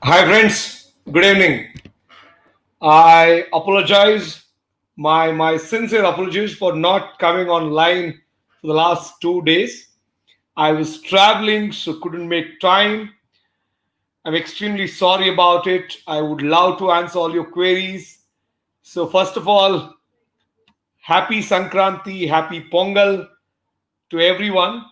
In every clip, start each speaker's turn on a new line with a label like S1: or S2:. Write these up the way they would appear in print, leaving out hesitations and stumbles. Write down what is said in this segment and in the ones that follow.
S1: Hi friends, good evening. I apologize, my sincere apologies for not coming online for the last 2 days. I was traveling, so couldn't make time. I'm extremely sorry about it. I would love to answer all your queries. So first of all, happy Sankranti, happy Pongal to everyone.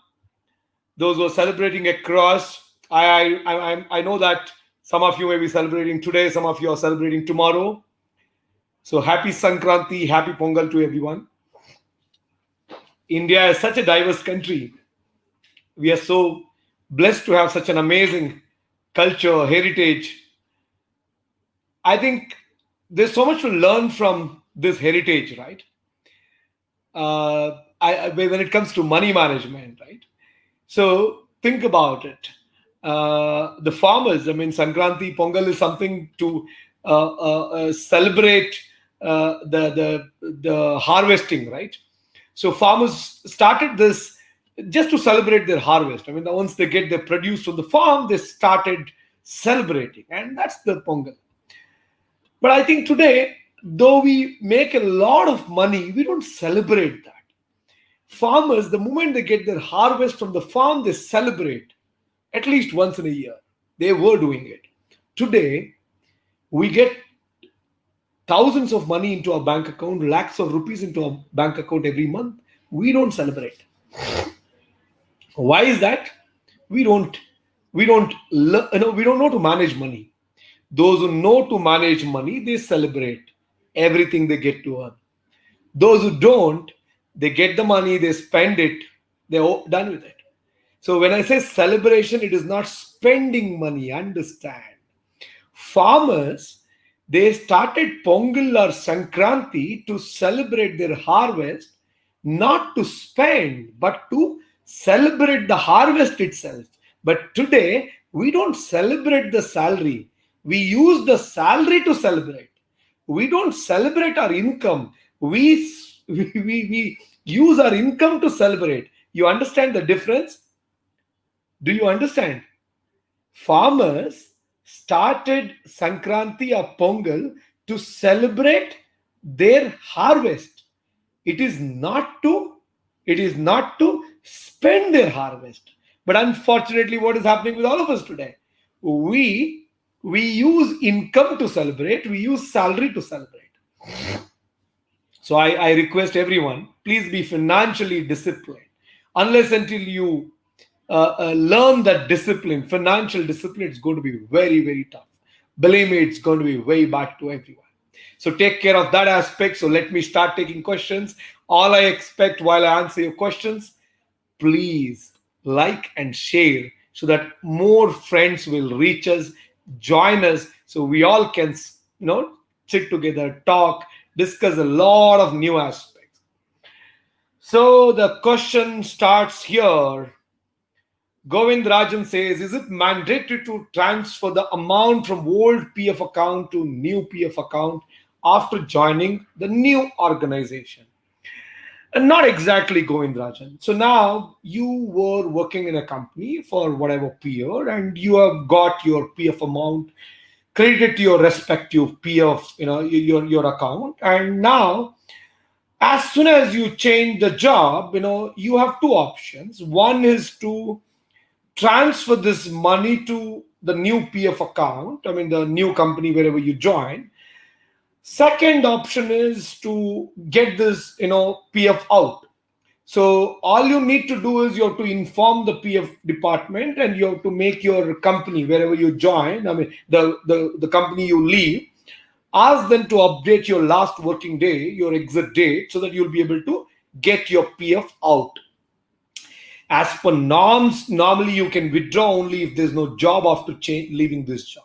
S1: Those who are celebrating across. I know that some of you may be celebrating today, some of you are celebrating tomorrow. So happy Sankranti, happy Pongal to everyone. India is such a diverse country. We are so blessed to have such an amazing culture, heritage. I think there's so much to learn from this heritage, right? When it comes to money management, right? So think about it. The farmers, I mean, Sankranti, Pongal is something to celebrate the harvesting, right? So farmers started this just to celebrate their harvest. I mean, once they get their produce from the farm, they started celebrating, and that's the Pongal. But I think today, though we make a lot of money, we don't celebrate that. Farmers, the moment they get their harvest from the farm, they celebrate at least once in a year. They were doing it. Today, we get thousands of money into our bank account, lakhs of rupees into our bank account every month. We don't celebrate. Why is that? We don't we don't know to manage money. Those who know to manage money, they celebrate everything they get to earn. Those who don't, they get the money, they spend it, they're done with it. So when I say celebration, it is not spending money, understand. Farmers, they started Pongal or Sankranti to celebrate their harvest, not to spend, but to celebrate the harvest itself. But today, we don't celebrate the salary. We use the salary to celebrate. We don't celebrate our income. We use our income to celebrate. You understand the difference? Do you understand? Farmers started Sankranti or Pongal to celebrate their harvest. It is not to spend their harvest. But unfortunately, what is happening with all of us today? We we use income to celebrate, we use salary to celebrate. So I request everyone, please be financially disciplined. Unless until you learn that discipline, financial discipline, it's going to be very, very tough. Believe me, it's going to be way bad to everyone. So take care of that aspect. So let me start taking questions. All I expect while I answer your questions, please like and share so that more friends will reach us, join us, so we all can, sit together, talk, discuss a lot of new aspects. So the question starts here. Govind Rajan says, is it mandatory to transfer the amount from old PF account to new PF account after joining the new organization? And not exactly, Govind Rajan. So now you were working in a company for whatever period and you have got your PF amount credited to your respective PF, your account. And now, as soon as you change the job, you have two options. One is to transfer this money to the new PF account, I mean, the new company wherever you join. Second option is to get this, PF out. So all you need to do is you have to inform the PF department and you have to make your company wherever you join, I mean, the company you leave, ask them to update your last working day, your exit date, so that you'll be able to get your PF out. As per norms, normally you can withdraw only if there's no job after leaving this job.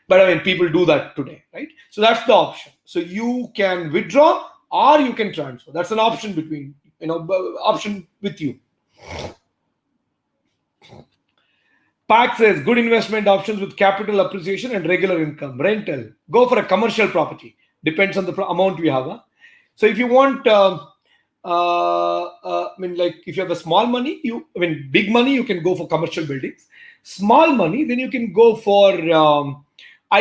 S1: But I mean, people do that today, right? So that's the option. So you can withdraw or you can transfer. That's an option between, option with you. Pack says good investment options with capital appreciation and regular income. Rental. Go for a commercial property. Depends on the amount you have. Huh? So if you want, like if you have a small money, big money, you can go for commercial buildings. Small money, then you can go for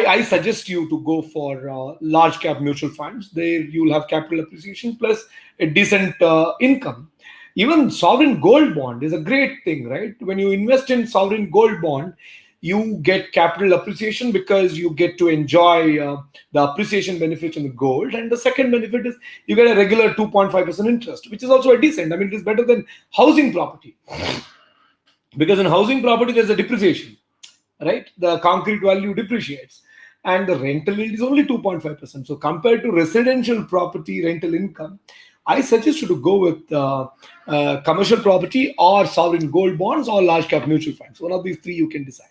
S1: I suggest you to go for large cap mutual funds. There you'll have capital appreciation plus a decent income. Even sovereign gold bond is a great thing, right? When you invest in sovereign gold bond, you get capital appreciation because you get to enjoy the appreciation benefit in the gold. And the second benefit is you get a regular 2.5% interest, which is also a decent. I mean, it is better than housing property, because in housing property there's a depreciation, right? The concrete value depreciates, and the rental yield is only 2.5%. So compared to residential property rental income, I suggest you to go with commercial property or sovereign gold bonds or large cap mutual funds. One of these three you can decide.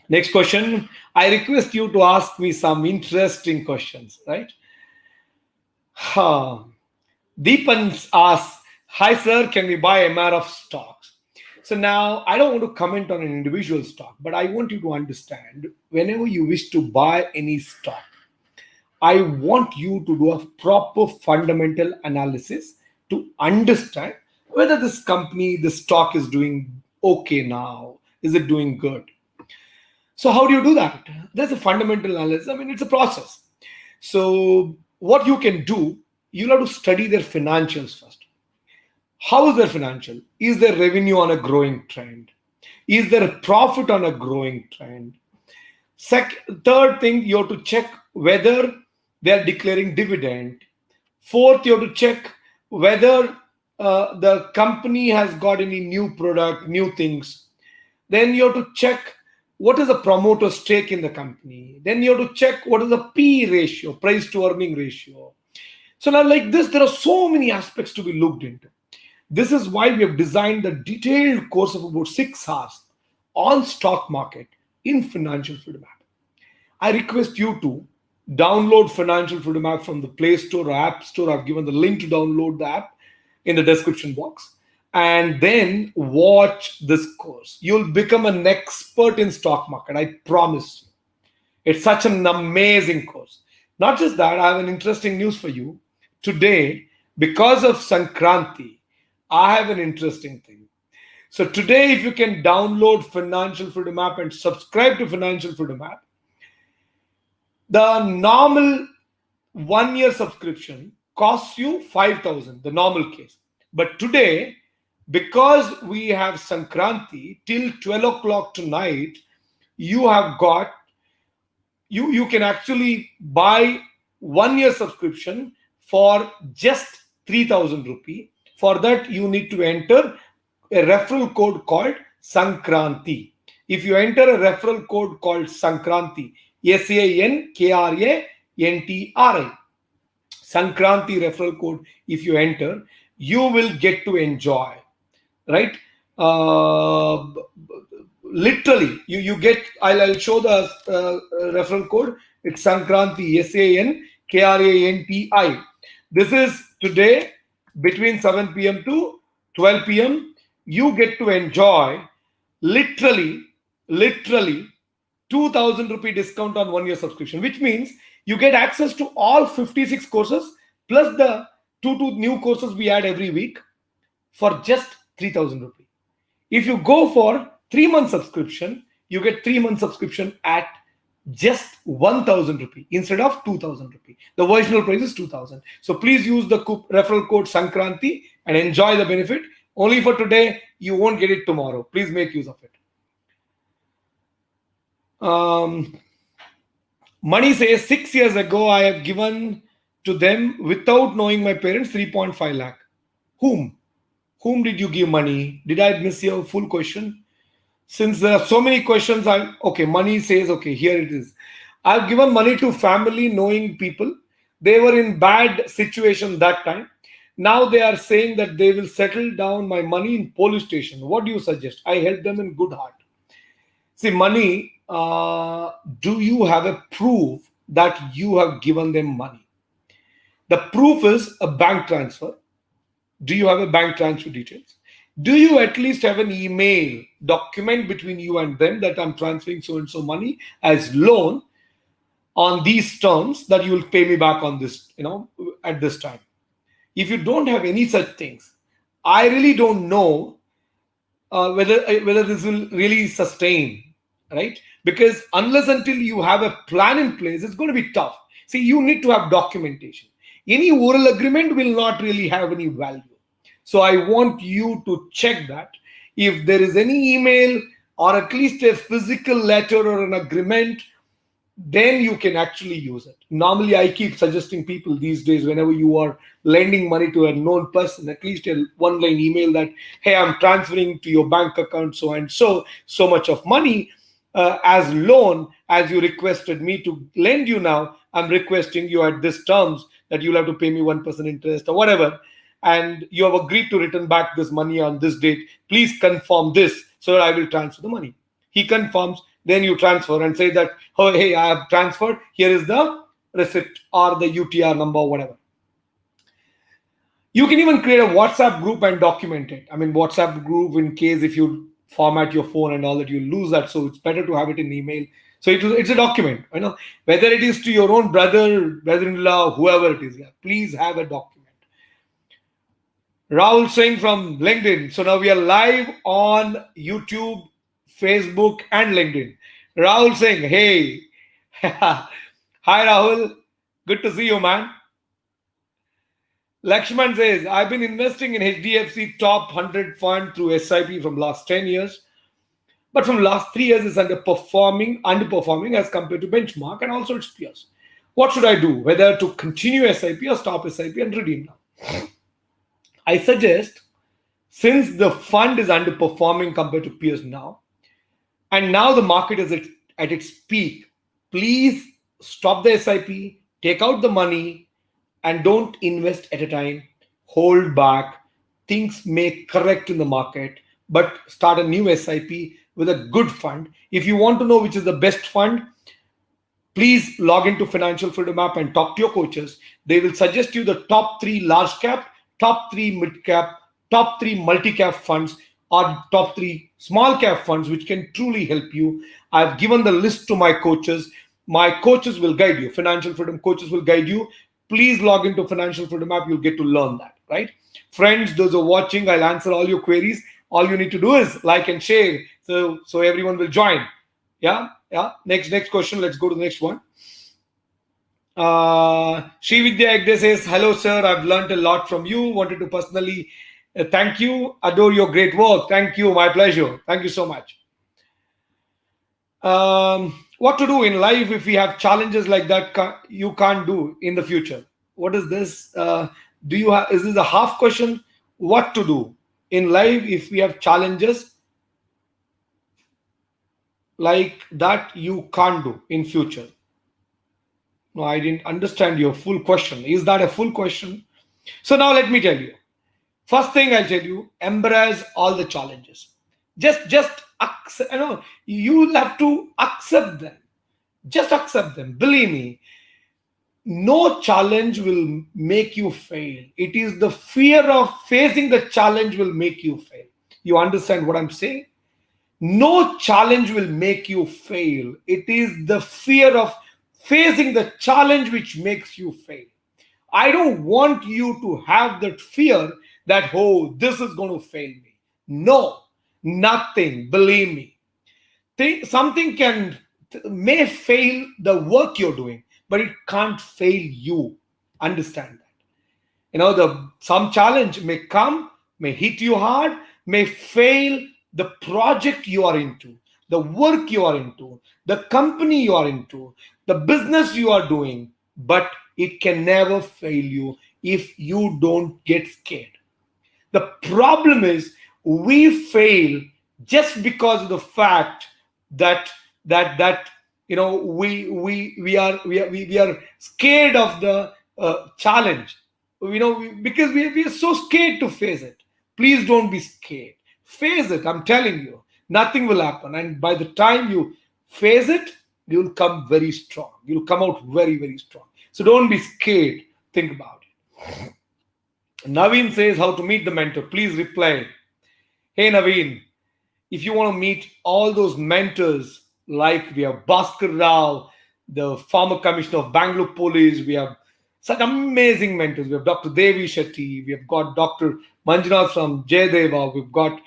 S1: Next question. I request you to ask me some interesting questions, right? Deepan asks, hi sir, can we buy MR of stocks? So now I don't want to comment on an individual stock, but I want you to understand, whenever you wish to buy any stock, I want you to do a proper fundamental analysis to understand whether this company, the stock is doing okay now. Is it doing good? So how do you do that? There's a fundamental analysis. I mean, it's a process. So what you can do, you'll have to study their financials first. How is their financial? Is their revenue on a growing trend? Is there a profit on a growing trend? Third thing, you have to check whether they are declaring dividend. Fourth, you have to check whether the company has got any new product, new things. Then you have to check what is the promoter stake in the company. Then you have to check what is the P ratio, price to earning ratio. So now like this, there are so many aspects to be looked into. This is why we have designed a detailed course of about 6 hours on stock market in Financial Freedom app. I request you to download Financial Freedom app from the Play Store or App Store. I've given the link to download the app in the description box. And then watch this course. You'll become an expert in stock market. I promise you. It's such an amazing course. Not just that, I have an interesting news for you. Today, because of SANKRANTI, I have an interesting thing. So today, if you can download Financial Freedom app and subscribe to Financial Freedom app, the normal 1-year subscription costs you 5,000, the normal case. But today, because we have SANKRANTI till 12 o'clock tonight, you have got, you can actually buy 1-year subscription for just 3,000 rupee. For that, you need to enter a referral code called SANKRANTI. If you enter a referral code called SANKRANTI, SANKRANTI, SANKRANTI referral code, if you enter, you will get to enjoy, right? Literally, you get, I'll show the referral code. It's SANKRANTI, SANKRANTI. This is today between 7 p.m. to 12 p.m. You get to enjoy literally 2,000 rupee discount on 1-year subscription, which means you get access to all 56 courses plus the 2 new courses we add every week for just 3,000 rupee. If you go for 3-month subscription, you get 3-month subscription at just 1,000 rupee instead of 2,000 rupee. The original price is 2,000. So please use the referral code SANKRANTI and enjoy the benefit. Only for today, you won't get it tomorrow. Please make use of it. Money says 6 years ago, I have given to them without knowing my parents 3.5 lakh. Whom? Whom did you give money? Did I miss your full question? Since there are so many questions, Money says, okay, here it is. I've given money to family knowing people. They were in bad situation that time. Now they are saying that they will settle down my money in police station. What do you suggest? I help them in good heart. See, money, do you have a proof that you have given them money? The proof is a bank transfer. Do you have a bank transfer details? Do you at least have an email document between you and them that I'm transferring so-and-so money as loan on these terms that you will pay me back on this, at this time? If you don't have any such things, I really don't know whether this will really sustain, right? Because unless until you have a plan in place, it's going to be tough. See, you need to have documentation. Any oral agreement will not really have any value. So I want you to check that. If there is any email or at least a physical letter or an agreement, then you can actually use it. Normally, I keep suggesting people these days, whenever you are lending money to a known person, at least a one-line email that, hey, I'm transferring to your bank account so and so much of money as loan, as you requested me to lend you now. I'm requesting you at this terms that you'll have to pay me 1% interest or whatever. And you have agreed to return back this money on this date. Please confirm this so that I will transfer the money. He confirms, then you transfer and say that, oh, hey, I have transferred. Here is the receipt or the UTR number, whatever. You can even create a WhatsApp group and document it. I mean, WhatsApp group, in case if you format your phone and all that, you lose that. So it's better to have it in email. So it's a document. Whether it is to your own brother-in-law, whoever it is, please have a document. Rahul Singh from LinkedIn. So now we are live on YouTube, Facebook, and LinkedIn. Rahul Singh, hey. Hi, Rahul. Good to see you, man. Lakshman says, I've been investing in HDFC top 100 fund through SIP from last 10 years. But from last 3 years, it's underperforming as compared to benchmark and also its peers. What should I do? Whether to continue SIP or stop SIP and redeem now? I suggest, since the fund is underperforming compared to peers now, and now the market is at its peak, please stop the SIP, take out the money, and don't invest at a time. Hold back. Things may correct in the market, but start a new SIP with a good fund. If you want to know which is the best fund, please log into Financial Freedom app and talk to your coaches. They will suggest you the top 3 large cap, top 3 mid cap, top 3 multi-cap funds, or top 3 small cap funds, which can truly help you. I've given the list to my coaches. My coaches will guide you. Financial Freedom coaches will guide you. Please log into Financial Freedom app. You'll get to learn that, right? Friends, those who are watching, I'll answer all your queries. All you need to do is like and share so everyone will join. Yeah. Next question. Let's go to the next one. Srividya Egde says, hello, sir. I've learned a lot from you. Wanted to personally thank you. Adore your great work. Thank you. My pleasure. Thank you so much. What to do in life if we have challenges like that you can't do in the future? What is this? Is this a half question? What to do in life if we have challenges like that you can't do in future? No, I didn't understand your full question. Is that a full question? So now let me tell you. First thing I'll tell you, embrace all the challenges. Just accept, you'll have to accept them. Just accept them. Believe me, no challenge will make you fail. It is the fear of facing the challenge will make you fail. You understand what I'm saying? No challenge will make you fail. It is the fear of facing the challenge which makes you fail. I don't want you to have that fear that, oh, this is going to fail me. No, nothing. Believe me. Something may fail the work you're doing, but it can't fail you. Understand that. Some challenge may come, may hit you hard, may fail the project you are into, the work you are into, the company you are into, the business you are doing, but it can never fail you if you don't get scared. The problem is we fail just because of the fact that we are scared of the challenge. Because we are so scared to face it. Please don't be scared. Face it. I'm telling you, nothing will happen. And by the time you face it, you'll come very strong. You'll come out very, very strong. So don't be scared. Think about it. Naveen says how to meet the mentor. Please reply. Hey, Naveen, if you want to meet all those mentors, like we have Bhaskar Rao, the former commissioner of Bangalore Police, we have such amazing mentors. We have Dr. Devi Shetty, we have got Dr. Manjunath from Jayadeva, we've got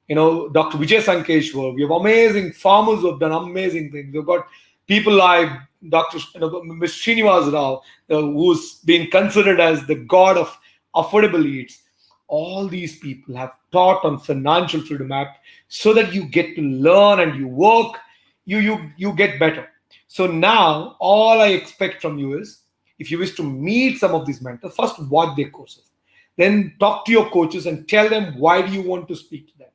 S1: Dr. Vijay Sankeshwar. We have amazing farmers who have done amazing things. We've got people like Dr. Ms. Srinivas Rao, who's been considered as the god of affordable eats. All these people have taught on Financial Freedom app so that you get to learn and you work, you get better. So now all I expect from you is, if you wish to meet some of these mentors, first watch their courses. Then talk to your coaches and tell them why do you want to speak to them.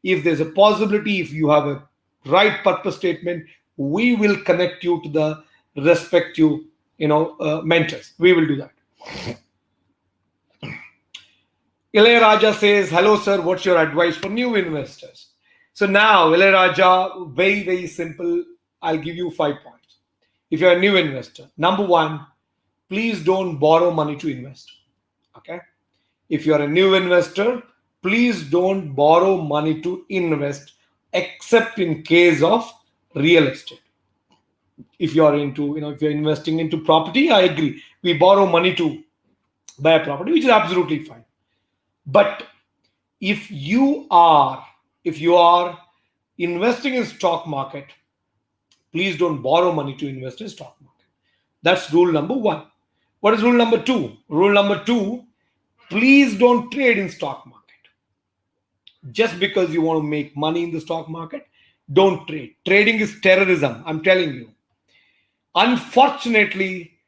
S1: If there's a possibility, if you have a right purpose statement, we will connect you to the respective, mentors. We will do that. Ilayaraja says, hello, sir. What's your advice for new investors? So now, Ilayaraja, very, very simple. I'll give you 5 points. If you're a new investor, number 1, please don't borrow money to invest. Okay. If you're a new investor, please don't borrow money to invest, except in case of real estate. If you're if you're investing into property, I agree. We borrow money to buy a property, which is absolutely fine. But if you are investing in stock market, please don't borrow money to invest in stock market. That's rule number 1. What is rule number 2? Rule number 2, please don't trade in stock market. Just because you want to make money in the stock market, don't trade. Trading is terrorism, I'm telling you. Unfortunately,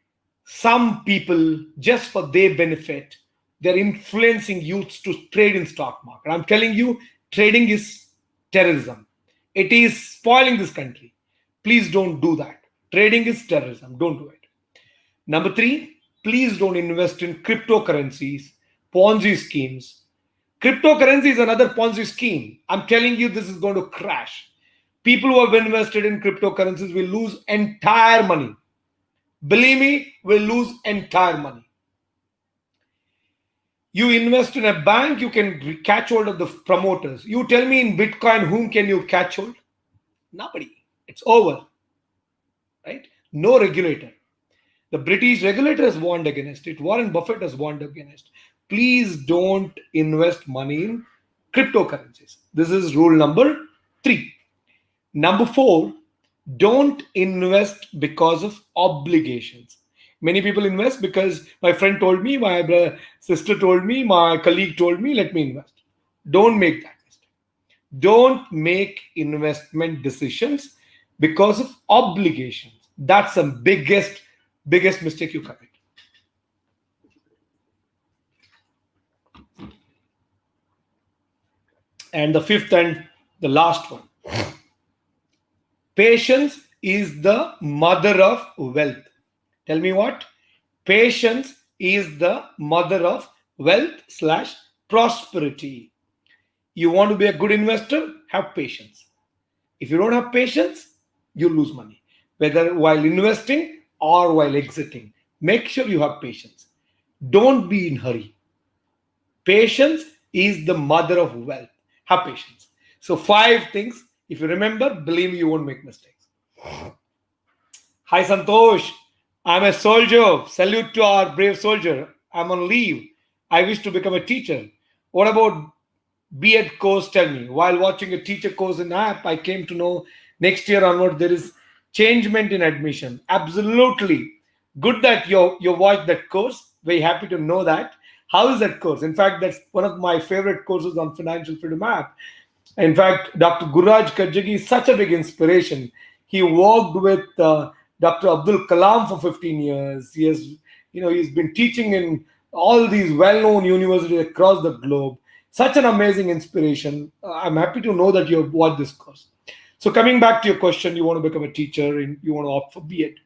S1: some people, just for their benefit, they're influencing youths to trade in stock market. I'm telling you, trading is terrorism. It is spoiling this country. Please don't do that. Trading is terrorism. Don't do it. Number 3, please don't invest in cryptocurrencies, Ponzi schemes. Cryptocurrency is another Ponzi scheme. I'm telling you, this is going to crash. People who have invested in cryptocurrencies will lose entire money. Believe me, will lose entire money. You invest in a bank, you can catch hold of the promoters. You tell me in Bitcoin, whom can you catch hold? Nobody. It's over. Right? No regulator. The British regulator has warned against it. Warren Buffett has warned against. Please don't invest money in cryptocurrencies. This is rule number 3. Number 4, don't invest because of obligations. Many people invest because my friend told me, my sister told me, my colleague told me, let me invest. Don't make that mistake. Don't make investment decisions because of obligations. That's the biggest mistake you commit. And the 5th and the last one. Patience is the mother of wealth. Tell me what? Patience is the mother of wealth/prosperity. You want to be a good investor? Have patience. If you don't have patience, you lose money. Whether while investing or while exiting. Make sure you have patience. Don't be in a hurry. Patience is the mother of wealth. Have patience. So 5 things. If you remember, believe me, you won't make mistakes. Hi, Santosh. I'm a soldier. Salute to our brave soldier. I'm on leave. I wish to become a teacher. What about B.Ed course? Tell me. While watching a teacher course in app, I came to know next year onward there is changement in admission. Absolutely. Good that you watched that course. Very happy to know that. How is that course? In fact, that's one of my favorite courses on Financial Freedom app. In fact, Dr. Gurraj Karjagi is such a big inspiration. He worked with Dr. Abdul Kalam for 15 years. He's been teaching in all these well-known universities across the globe. Such an amazing inspiration. I'm happy to know that you have watched this course. So coming back to your question, you want to become a teacher and you want to opt for B.Ed.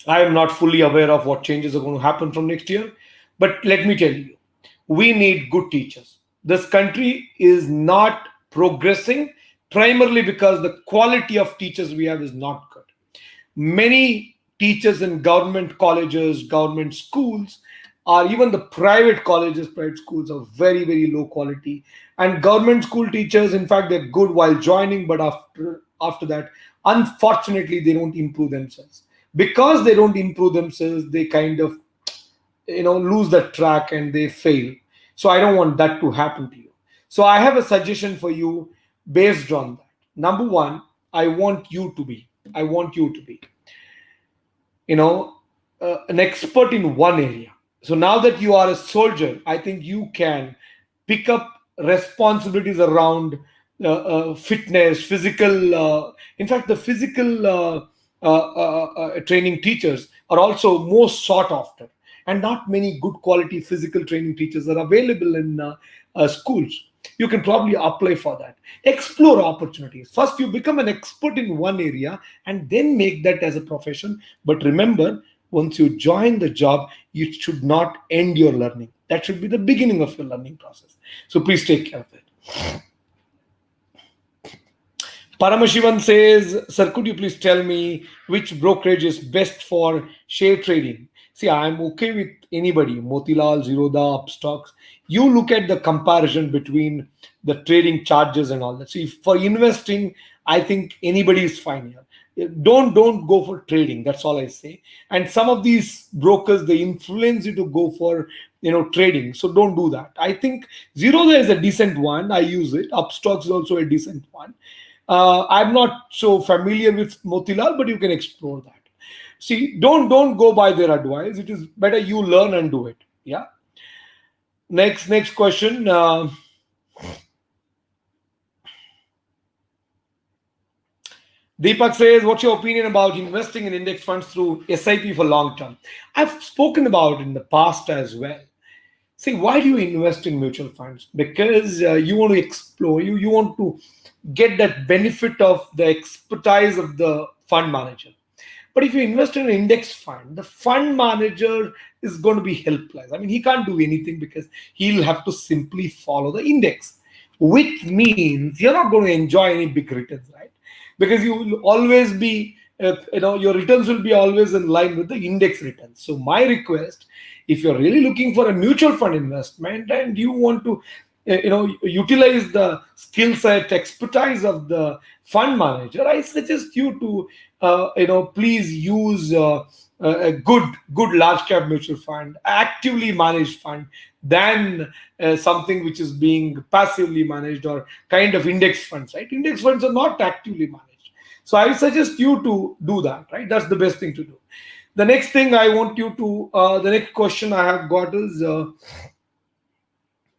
S1: I am not fully aware of what changes are going to happen from next year. But let me tell you, we need good teachers. This country is not progressing primarily because the quality of teachers we have is not good. Many teachers in government colleges, government schools, or even the private colleges, private schools are very, very low quality. And government school teachers, in fact, they're good while joining, but after that, unfortunately, they don't improve themselves. Because they don't improve themselves, they kind of lose the track and they fail. So I don't want that to happen to you. So I have a suggestion for you based on that. Number one, I want you to be, you know, an expert in one area. So now that you are a soldier, I think you can pick up responsibilities around fitness, physical. In fact, the physical training teachers are also most sought after, and not many good quality physical training teachers are available in schools. You can probably apply for that. Explore opportunities. First, you become an expert in one area and then make that as a profession. But remember, once you join the job, you should not end your learning. That should be the beginning of your learning process. So please take care of it. Paramashivan says, Sir, could you please tell me which brokerage is best for share trading? See, I'm okay with anybody, Motilal, Zerodha, Upstocks. You look at the comparison between the trading charges and all that. See, for investing, I think anybody is fine here. Don't go for trading. That's all I say. And some of these brokers, they influence you to go for trading. So don't do that. I think Zerodha is a decent one. I use it. Upstocks is also a decent one. I'm not so familiar with Motilal, but you can explore that. See, don't go by their advice. It is better you learn and do it. Yeah. Next question. Deepak says, what's your opinion about investing in index funds through SIP for long term? I've spoken about it in the past as well. See, why do you invest in mutual funds? Because you want to explore, you want to get that benefit of the expertise of the fund manager. But if you invest in an index fund, the fund manager is going to be helpless. I mean, he can't do anything because he'll have to simply follow the index, which means you're not going to enjoy any big returns, right? Because you will always be, your returns will be always in line with the index returns. So my request, if you're really looking for a mutual fund investment and you want to utilize the skill set, expertise of the fund manager, I suggest you to please use a good large cap mutual fund, actively managed fund, than something which is being passively managed or kind of index funds, right? Index funds are not actively managed. So I suggest you to do that, right? That's the best thing to do. The next thing I want you to, the next question I have got is,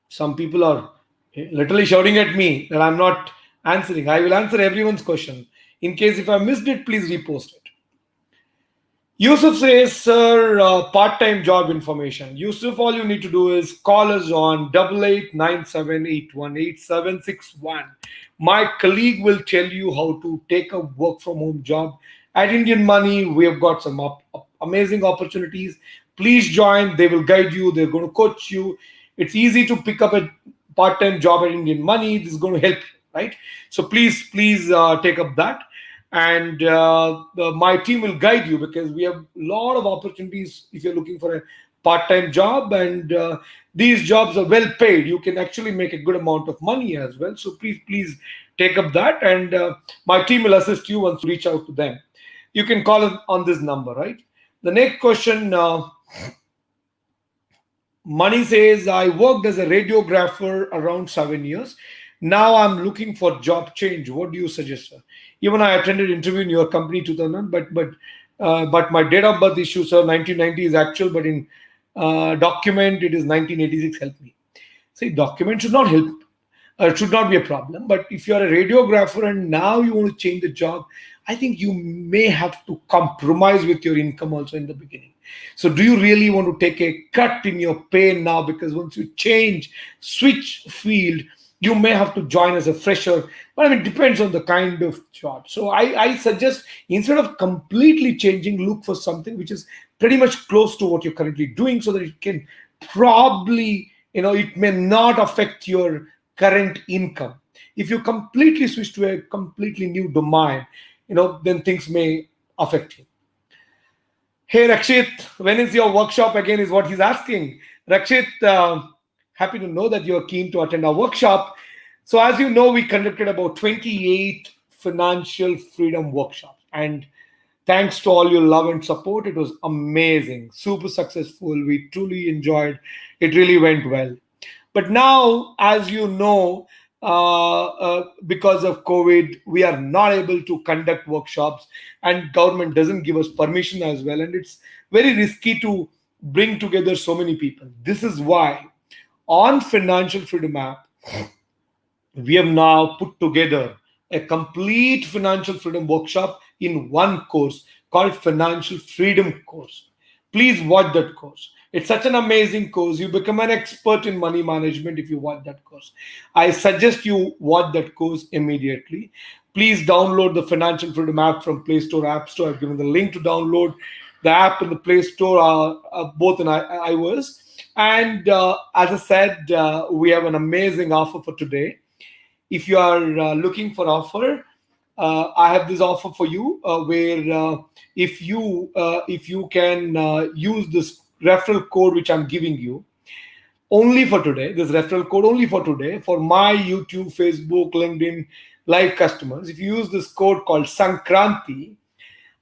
S1: some people are literally shouting at me that I'm not answering. I will answer everyone's question. In case if I missed it, please repost it. Yusuf says, sir, part-time job information. Yusuf, all you need to do is call us on 8897818761. My colleague will tell you how to take a work-from-home job. At Indian Money, we have got some amazing opportunities. Please join. They will guide you. They're going to coach you. It's easy to pick up a part-time job at Indian Money. This is going to help you, right? So please take up that. And my team will guide you because we have a lot of opportunities if you're looking for a part-time job. And these jobs are well paid. You can actually make a good amount of money as well. So please take up that. And my team will assist you once you reach out to them. You can call on this number, right? The next question, Money says, I worked as a radiographer around 7 years. Now I'm looking for job change. What do you suggest, sir? Even I attended interview in your company 2000, but my date of birth issue, sir, 1990 is actual, but in document it is 1986. Help me. See, document should not help. It should not be a problem. But if you are a radiographer and now you want to change the job, I think you may have to compromise with your income also in the beginning. So do you really want to take a cut in your pay now? Because once you switch field, you may have to join as a fresher. But I mean, it depends on the kind of job. So I suggest instead of completely changing, look for something which is pretty much close to what you're currently doing so that it can probably, it may not affect your current income. If you completely switch to a completely new domain, then things may affect you. Hey Rakshit, when is your workshop again is what he's asking. Rakshit, happy to know that you're keen to attend our workshop. So as you know, we conducted about 28 financial freedom workshops. And thanks to all your love and support, it was amazing, super successful. We truly enjoyed. It really went well. But now, as you know, because of COVID, we are not able to conduct workshops, and government doesn't give us permission as well, and it's very risky to bring together so many people. This is why on Financial Freedom app, we have now put together a complete financial freedom workshop in one course called Financial Freedom course. Please watch that course. It's such an amazing course. You become an expert in money management if you watch that course. I suggest you watch that course immediately. Please download the Financial Freedom app from Play Store, App Store. I've given the link to download the app in the Play Store, both in iOS. And as I said, we have an amazing offer for today. If you are looking for offer, I have this offer for you where if you can use this referral code which I'm giving you only for today, this referral code only for today for my YouTube, Facebook, LinkedIn live customers. If you use this code called SANKRANTI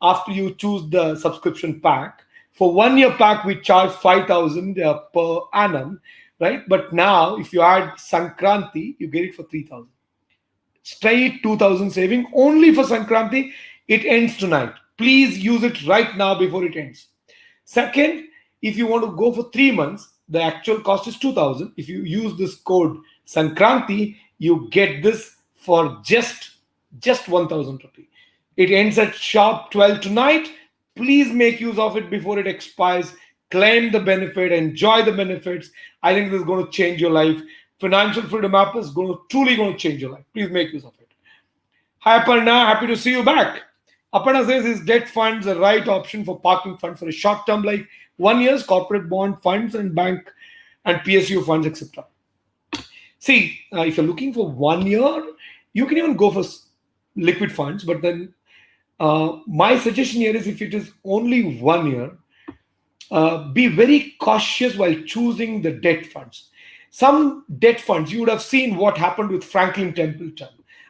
S1: after you choose the subscription pack, for 1 year pack we charge 5,000 per annum, right? But now if you add SANKRANTI, you get it for 3,000. Straight 2,000 saving only for Sankranti. It ends tonight. Please use it right now before it ends. Second, if you want to go for 3 months, the actual cost is 2,000. If you use this code Sankranti, you get this for just 1,000 rupee. It ends at sharp 12 tonight. Please make use of it before it expires. Claim the benefit, enjoy the benefits. I think this is going to change your life. Financial Freedom app is truly going to change your life. Please make use of it. Hi Aparna, happy to see you back. Aparna says, is debt funds the right option for parking funds for a short term like 1 year's corporate bond funds and bank and PSU funds, etc. See, if you're looking for 1 year, you can even go for liquid funds. But then my suggestion here is if it is only 1 year, be very cautious while choosing the debt funds. Some debt funds, you would have seen what happened with Franklin Templeton.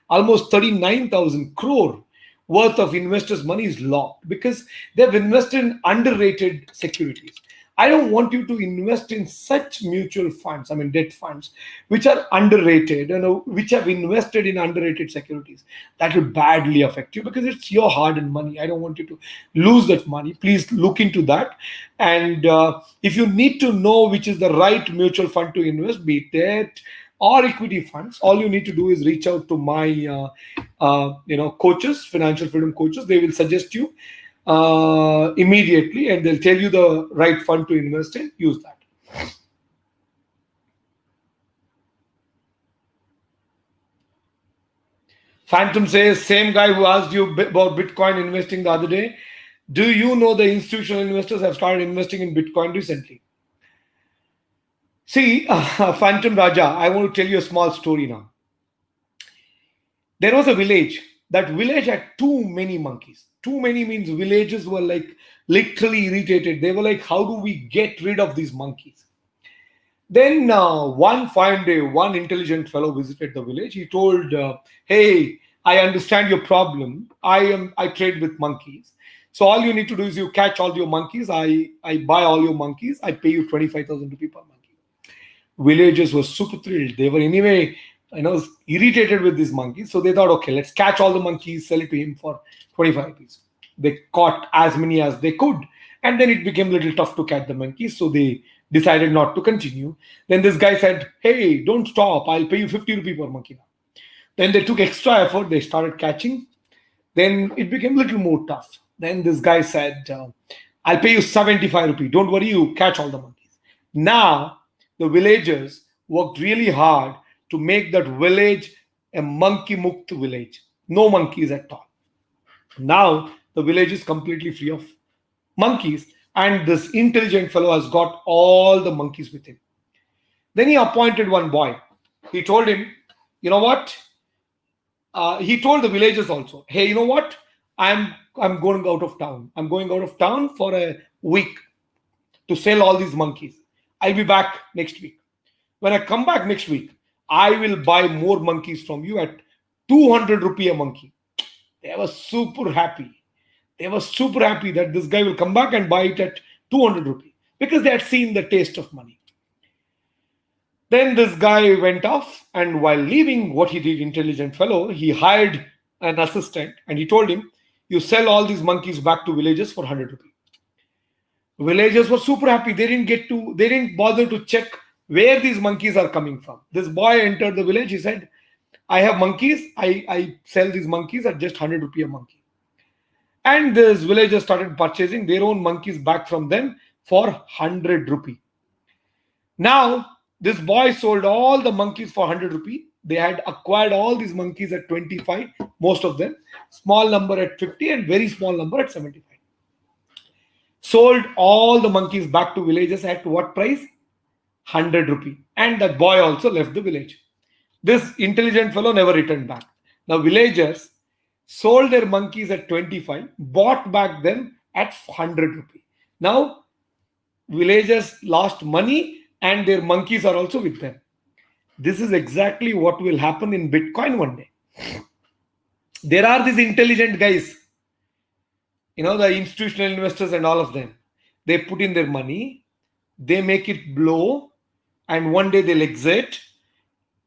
S1: Almost 39,000 crore worth of investors' money is locked because they've invested in underrated securities. I don't want you to invest in such mutual funds, debt funds, which are underrated and which have invested in underrated securities. That will badly affect you because it's your hard-earned money. I don't want you to lose that money. Please look into that. And if you need to know which is the right mutual fund to invest, be it debt or equity funds, all you need to do is reach out to my coaches, financial freedom coaches. They will suggest you immediately and they'll tell you the right fund to invest in. Use that. Phantom says, same guy who asked you about Bitcoin investing the other day. Do you know the institutional investors have started investing in Bitcoin recently? See, Phantom Raja, I want to tell you a small story now. There was a village. That village had too many monkeys. Too many means villagers were like literally irritated. They were like, how do we get rid of these monkeys? Then one fine day, one intelligent fellow visited the village. He told, hey, I understand your problem. I trade with monkeys. So all you need to do is you catch all your monkeys. I buy all your monkeys. I pay you 25,000 rupees per monkey. Villagers were super thrilled. They were anyway irritated with these monkeys. So they thought, okay, let's catch all the monkeys, sell it to him for 25 rupees. They caught as many as they could. And then it became a little tough to catch the monkeys. So they decided not to continue. Then this guy said, hey, don't stop. I'll pay you 50 rupees per monkey now. Then they took extra effort. They started catching. Then it became a little more tough. Then this guy said, I'll pay you 75 rupees. Don't worry, you catch all the monkeys. Now, the villagers worked really hard to make that village a monkey-mukt village. No monkeys at all. Now, the village is completely free of monkeys, and this intelligent fellow has got all the monkeys with him. Then he appointed one boy. He told him, you know what? He told the villagers also, hey, you know what? I'm going out of town. I'm going out of town for a week to sell all these monkeys. I'll be back next week. When I come back next week, I will buy more monkeys from you at 200 rupee a monkey. They were super happy. They were super happy that this guy will come back and buy it at 200 rupee because they had seen the taste of money. Then this guy went off, and while leaving, what he did, intelligent fellow, he hired an assistant and he told him, you sell all these monkeys back to villages for 100 rupees. Villagers were super happy. They didn't bother to check where these monkeys are coming from. This boy entered the village. He said, I have monkeys. I sell these monkeys at just 100 rupees a monkey. And these villagers started purchasing their own monkeys back from them for 100 rupees. Now, this boy sold all the monkeys for 100 rupees. They had acquired all these monkeys at 25, most of them, small number at 50 and very small number at 75. Sold all the monkeys back to villages at what price? 100 rupees. And that boy also left the village. This intelligent fellow never returned back. Now villagers sold their monkeys at 25, bought back them at 100 rupees. Now villagers lost money and their monkeys are also with them. This is exactly what will happen in Bitcoin one day. There are these intelligent guys, the institutional investors and all of them. They put in their money, they make it blow, and one day they'll exit.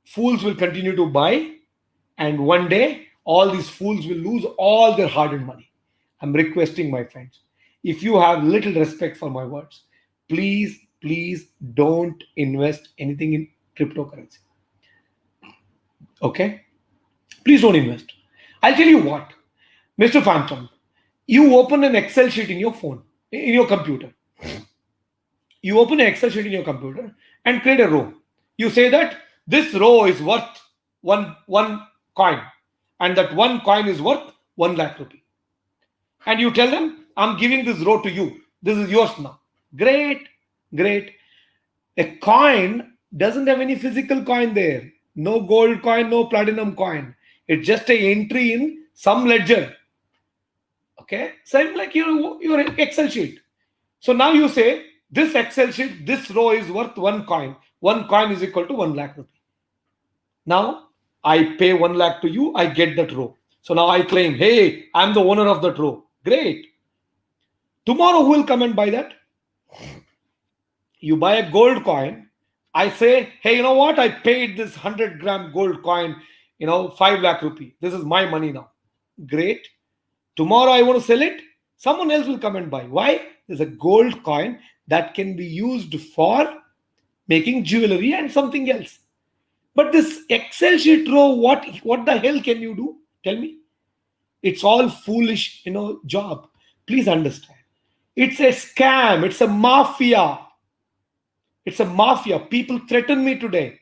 S1: Fools will continue to buy, and one day all these fools will lose all their hard-earned money. I'm requesting my friends, if you have little respect for my words, please don't invest anything in cryptocurrency. Okay? Please don't invest. I'll tell you what, Mr. Phantom, you open an Excel sheet in your phone, in your computer. You open an Excel sheet in your computer and create a row. You say that this row is worth one coin, and that one coin is worth 1 lakh rupee. And you tell them, I'm giving this row to you. This is yours now. Great. A coin doesn't have any physical coin there. No gold coin, no platinum coin. It's just an entry in some ledger. Okay? Same like your Excel sheet. So now you say, this Excel sheet, this row is worth one coin. One coin is equal to 1 lakh rupee. Now, I pay 1 lakh to you, I get that row. So now I claim, hey, I'm the owner of that row. Great. Tomorrow, who will come and buy that? You buy a gold coin. I say, hey, you know what? I paid this 100-gram gold coin, 5 lakh rupee. This is my money now. Great. Tomorrow I want to sell it. Someone else will come and buy. Why? There's a gold coin that can be used for making jewelry and something else. But this Excel sheet row, what the hell can you do? Tell me. It's all foolish, job. Please understand. It's a scam. It's a mafia. It's a mafia. People threaten me today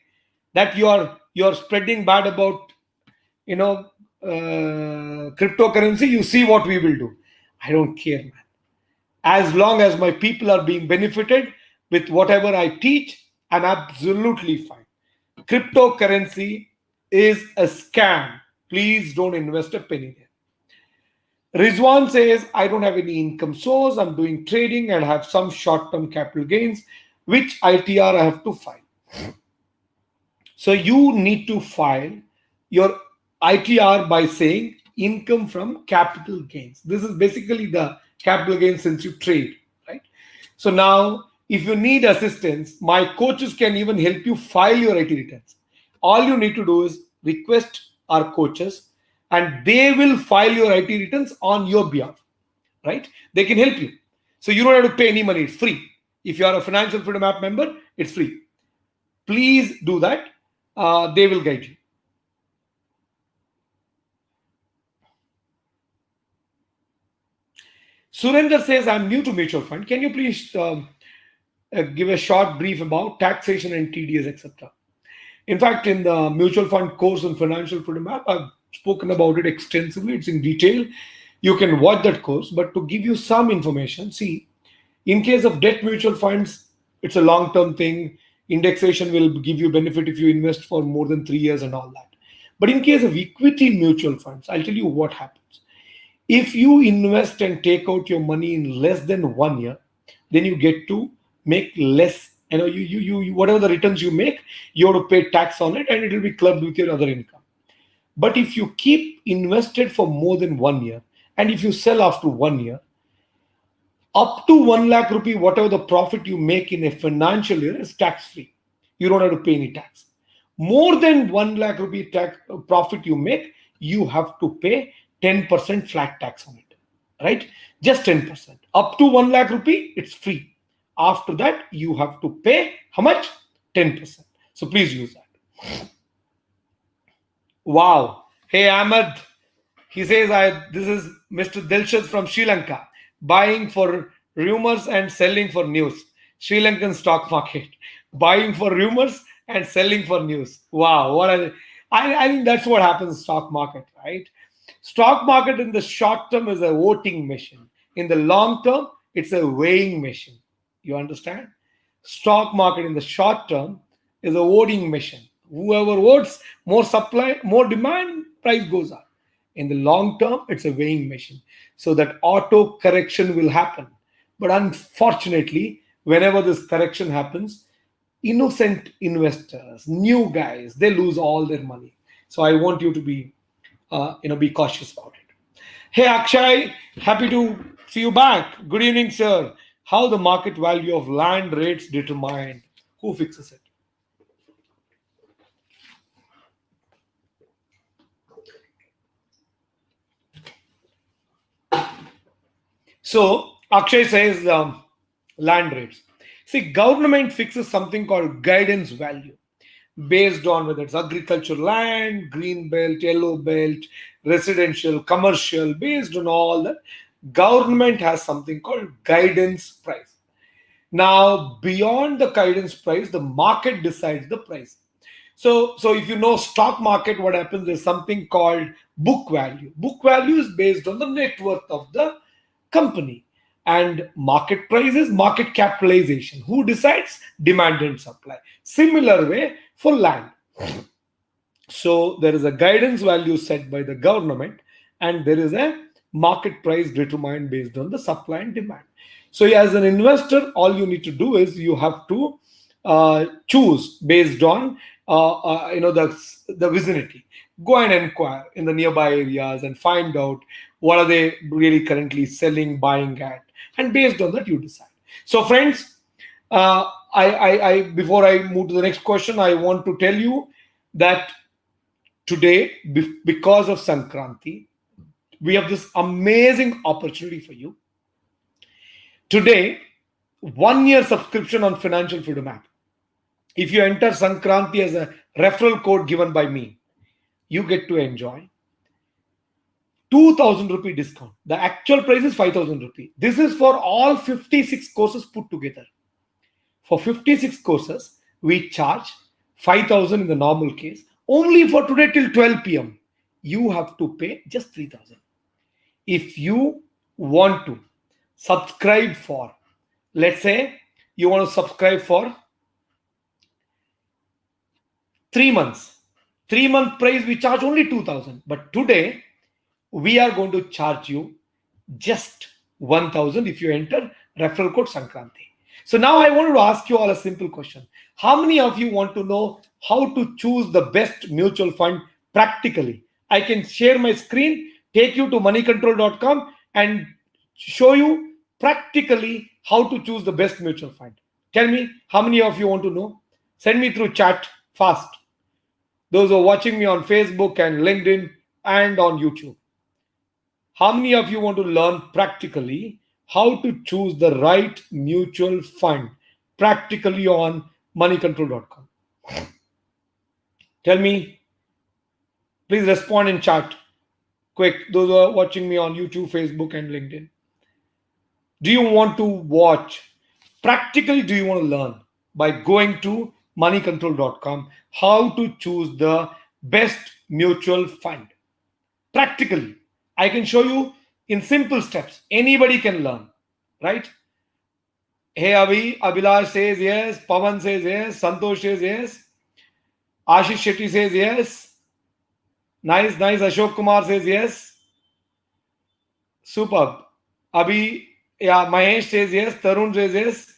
S1: that you're spreading bad about, cryptocurrency. You see what we will do. I don't care, man. As long as my people are being benefited with whatever I teach, I'm absolutely fine. Cryptocurrency is a scam. Please don't invest a penny there. Rizwan says, I don't have any income source. I'm doing trading and have some short-term capital gains. Which ITR I have to file? So you need to file your ITR by saying income from capital gains. This is basically the capital gains since you trade, right? So now, if you need assistance, my coaches can even help you file your IT returns. All you need to do is request our coaches and they will file your IT returns on your behalf, right? They can help you. So you don't have to pay any money. It's free. If you are a Financial Freedom app member, it's free. Please do that. They will guide you. Surender says, I'm new to mutual fund. Can you please give a short brief about taxation and TDS, etc.? In fact, in the mutual fund course on Financial Freedom app, I've spoken about it extensively. It's in detail. You can watch that course. But to give you some information, see, in case of debt mutual funds, it's a long-term thing. Indexation will give you benefit if you invest for more than 3 years and all that. But in case of equity mutual funds, I'll tell you what happens. If you invest and take out your money in less than 1 year, then you get to make less. You whatever the returns you make, you have to pay tax on it, and it will be clubbed with your other income. But if you keep invested for more than 1 year, and if you sell after 1 year, up to 1 lakh rupee, whatever the profit you make in a financial year is tax free. You don't have to pay any tax. More than 1 lakh rupee tax profit you make, you have to pay 10% flat tax on it, right? Just 10%. Up to 1 lakh rupee, it's free. After that, you have to pay how much? 10%. So please use that. Wow. Hey, Ahmed. He says, this is Mr. Dilshad from Sri Lanka, buying for rumors and selling for news. Sri Lankan stock market, buying for rumors and selling for news. Wow. I think that's what happens in stock market, right? Stock market in the short term is a voting machine. In the long term, it's a weighing machine. You understand? Stock market in the short term is a voting machine. Whoever votes, more supply, more demand, price goes up. In the long term, it's a weighing machine. So that auto correction will happen. But unfortunately, whenever this correction happens, innocent investors, new guys, they lose all their money. So I want you to be cautious about it. Hey Akshay, happy to see you back. Good evening, sir. How the market value of land rates determined? Who fixes it? So Akshay says land rates. See, government fixes something called guidance value based on whether it's agricultural land, green belt, yellow belt, residential, commercial, based on all that. Government has something called guidance price. Now, beyond the guidance price, the market decides the price. So if you know stock market, what happens is something called book value. Book value is based on the net worth of the company. And market price is market capitalization. Who decides? Demand and supply. Similar way for land. So there is a guidance value set by the government, and there is a market price determined based on the supply and demand. So as an investor, all you need to do is you have to choose based on the vicinity. Go and inquire in the nearby areas and find out what are they really currently selling, buying at, and based on that you decide. So friends, I before I move to the next question, I want to tell you that today, because of Sankranti, we have this amazing opportunity for you. Today, 1 year subscription on Financial Freedom app. If you enter Sankranti as a referral code given by me, you get to enjoy 2,000 rupee discount. The actual price is 5,000 rupee. This is for all 56 courses put together. For 56 courses, we charge 5,000 in the normal case. Only for today till 12 p.m. you have to pay just 3,000. If you want to subscribe for, let's say you want to subscribe for 3 months. 3-month price we charge only 2,000. But today we are going to charge you just 1,000 if you enter referral code Sankranti. So now I wanted to ask you all a simple question. How many of you want to know how to choose the best mutual fund practically? I can share my screen, take you to Moneycontrolcom and show you practically how to choose the best mutual fund. Tell me, how many of you want to know? Send me through chat fast. Those who are watching me on Facebook and LinkedIn and on YouTube. How many of you want to learn practically how to choose the right mutual fund practically on Moneycontrol.com? Tell me. Please respond in chat. Quick, those who are watching me on YouTube, Facebook, and LinkedIn. Do you want to watch? Practically, do you want to learn by going to Moneycontrol.com how to choose the best mutual fund? Practically, I can show you in simple steps. Anybody can learn, right? Hey, Abhilash says yes. Pawan says yes. Santosh says yes. Ashish Shetty says yes. Nice. Ashok Kumar says yes. Superb. Mahesh says yes. Tarun says yes.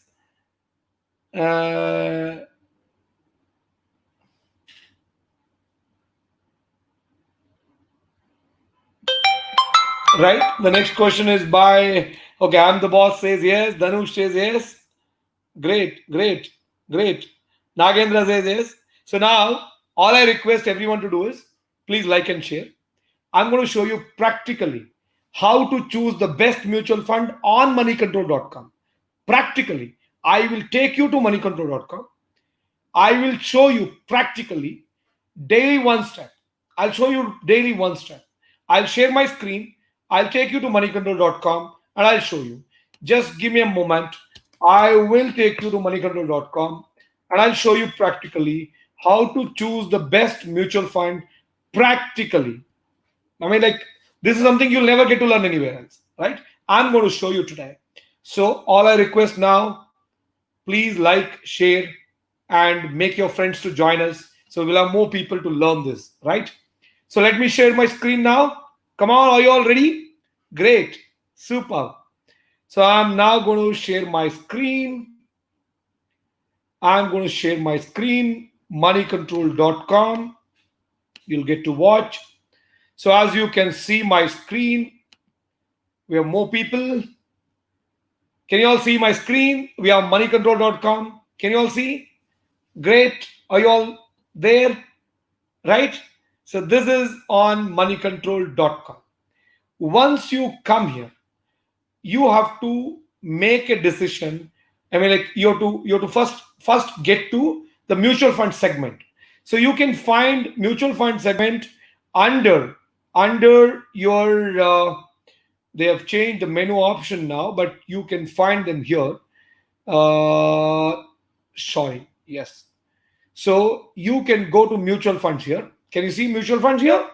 S1: Right. The next question is by, I'm the boss says yes. Dhanush says yes. Great. Nagendra says yes. So now all I request everyone to do is please like and share. I'm going to show you practically how to choose the best mutual fund on moneycontrol.com. Practically, I will take you to moneycontrol.com. I will show you practically daily one step. I'll show you daily one step. I'll share my screen. I'll take you to moneycontrol.com and I'll show you. Just give me a moment. I will take you to moneycontrol.com and I'll show you practically how to choose the best mutual fund practically. I mean, like, this is something you'll never get to learn anywhere else, right? I'm going to show you today. So all I request now, please like, share, and make your friends to join us. So we'll have more people to learn this, right? So let me share my screen now. Come on, are you all ready? Great, super. So I'm now going to share my screen. I'm going to share my screen, moneycontrol.com. You'll get to watch. So as you can see my screen, we have more people. Can you all see my screen? We have moneycontrol.com. Can you all see? Great. Are you all there? Right? So this is on moneycontrol.com. Once you come here, you have to make a decision. I mean, like, you have to first get to the mutual fund segment. So you can find mutual fund segment under your they have changed the menu option now, but you can find them here. Sorry, yes. So you can go to mutual funds here. Can you see mutual funds here?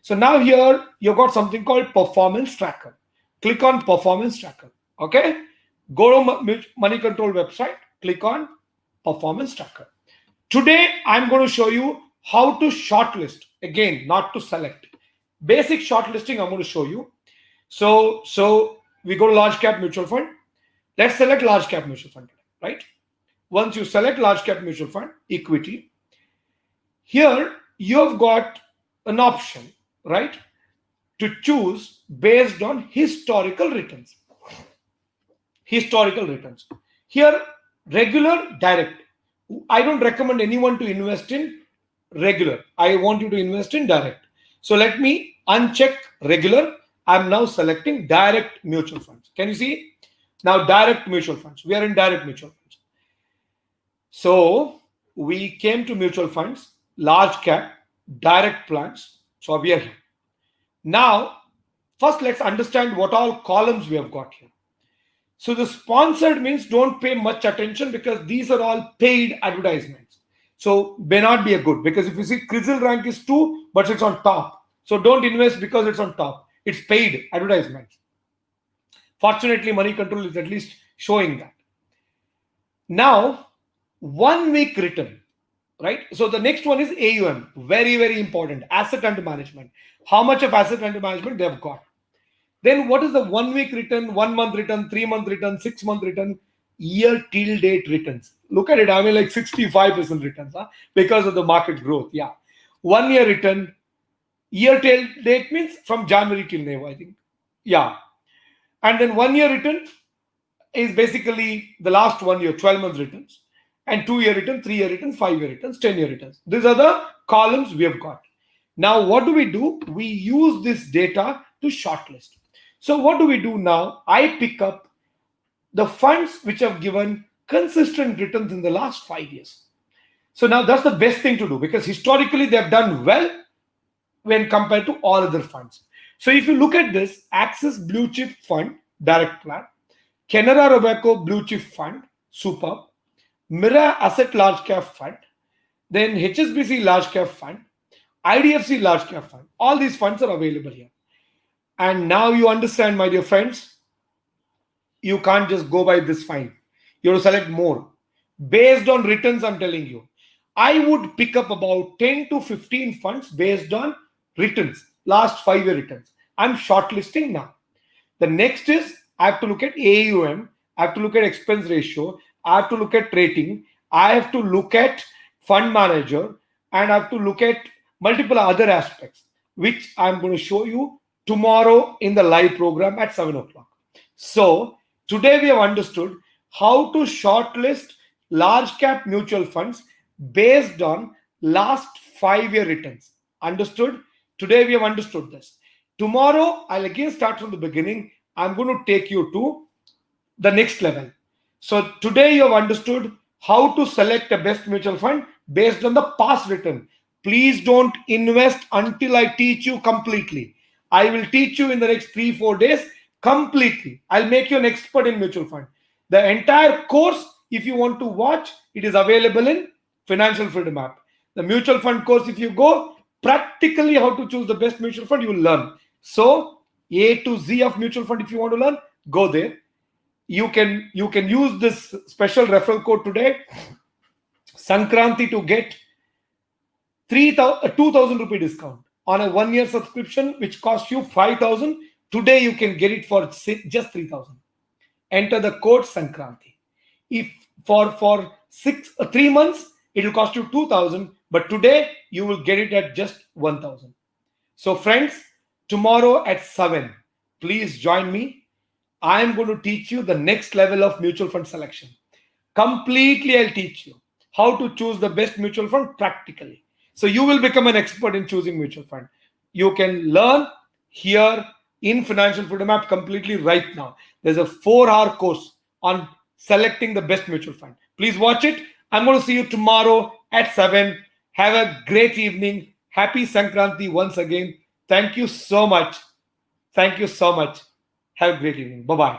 S1: So now here you've got something called performance tracker. Click on performance tracker. Okay. Go to Money Control website. Click on performance tracker. Today I'm going to show you how to shortlist. Again, not to select. Basic shortlisting I'm going to show you. So we go to large cap mutual fund. Let's select large cap mutual fund, right? Once you select large cap mutual fund, equity, here you've got an option, right, to choose based on historical returns. Historical returns. Here, regular, direct. I don't recommend anyone to invest in regular. I want you to invest in direct. So let me uncheck regular. I'm now selecting direct mutual funds. Can you see? Now direct mutual funds. We are in direct mutual funds. So we came to mutual funds, large cap, direct plans. So we are here. Now, first let's understand what all columns we have got here. So the sponsored means don't pay much attention because these are all paid advertisements. So may not be a good, because if you see Crisil rank is 2, but it's on top. So don't invest because it's on top. It's paid advertisements. Fortunately, Money Control is at least showing that. Now, 1 week return, right? So the next one is AUM. Very, very important. Asset under management. How much of asset under management they have got. Then what is the 1 week return, 1 month return, 3 month return, 6 month return, year till date returns? Look at it. I mean, like 65% returns, because of the market growth. Yeah. 1 year return, year till date means from January till now, I think. Yeah. And then 1 year return is basically the last 1 year, 12 months returns. And 2 year return, 3 year return, 5 year returns, 10 year returns. These are the columns we have got. Now, what do? We use this data to shortlist. So what do we do now? I pick up the funds which have given consistent returns in the last 5 years. So now that's the best thing to do, because historically they have done well when compared to all other funds. So if you look at this, Axis Blue Chip Fund, Direct Plan, Canara Robeco Blue Chip Fund, Superb, Mira Asset Large Cap Fund, then HSBC Large Cap Fund, IDFC Large Cap Fund. All these funds are available here. And now you understand, my dear friends, you can't just go by this fund. You have to select more. Based on returns, I'm telling you, I would pick up about 10 to 15 funds based on returns, last 5 year returns. I'm shortlisting now. The next is I have to look at AUM, I have to look at expense ratio, I have to look at rating, I have to look at fund manager, and I have to look at multiple other aspects, which I'm going to show you tomorrow in the live program at 7 o'clock. So today we have understood how to shortlist large cap mutual funds based on last 5-year returns. Understood? Today we have understood this. Tomorrow I'll again start from the beginning. I'm going to take you to the next level. So today you have understood how to select a best mutual fund based on the past return. Please don't invest until I teach you completely. I will teach you in the next 3-4 days completely. I'll make you an expert in mutual fund. The entire course, if you want to watch, it is available in Financial Freedom app. The mutual fund course, if you go, practically how to choose the best mutual fund, you will learn. So A to Z of mutual fund, if you want to learn, go there. You can use this special referral code today, SANKRANTI, to get 2,000 rupee discount on a 1-year subscription, which costs you 5,000. Today you can get it for just 3,000. Enter the code SANKRANTI. If for 3 months it will cost you 2,000, but today you will get it at just 1,000. So friends, tomorrow at 7, please join me. I am going to teach you the next level of mutual fund selection. Completely, I'll teach you how to choose the best mutual fund practically. So you will become an expert in choosing mutual fund. You can learn here in Financial Freedom app completely right now. There's a 4-hour course on selecting the best mutual fund. Please watch it. I'm going to see you tomorrow at 7. Have a great evening. Happy Sankranti once again. Thank you so much. Thank you so much. Have a great evening. Bye-bye.